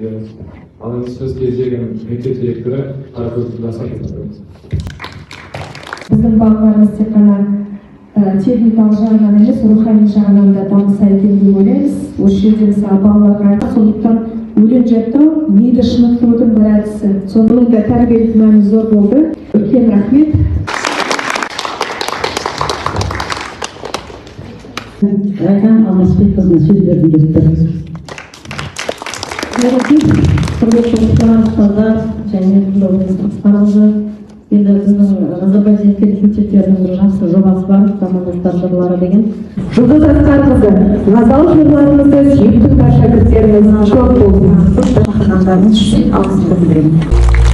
береміз. Ал эми сөз кезегин мектеп директору Каракөз беребиз. Біздің балаларымыз тек қана техникалық жағынан емес, рухани жағынан да дамыса екен деп ойлаймыз. Осы жерде мысалы балаларға сондықтан өлең жаттау миды шынықтырудың бір әдісі. Соның да тәрбиелік мәні зор болды. Үлкен рахмет. Райхан Алмасбекқызына сөз бергім келіп құрметті ұстаздар және ұстаздарымызды енді біздің Назарбаев мектептерінің бір жақсы жобасы бар, замандастар жырлары деген. Жұлдыз Асқарқызы, ғазал жырларымызды сүйіп тыңдар шәкірттеріміз көп болсын. Шақырғандарыңыз үшін алғысымды білдіремін.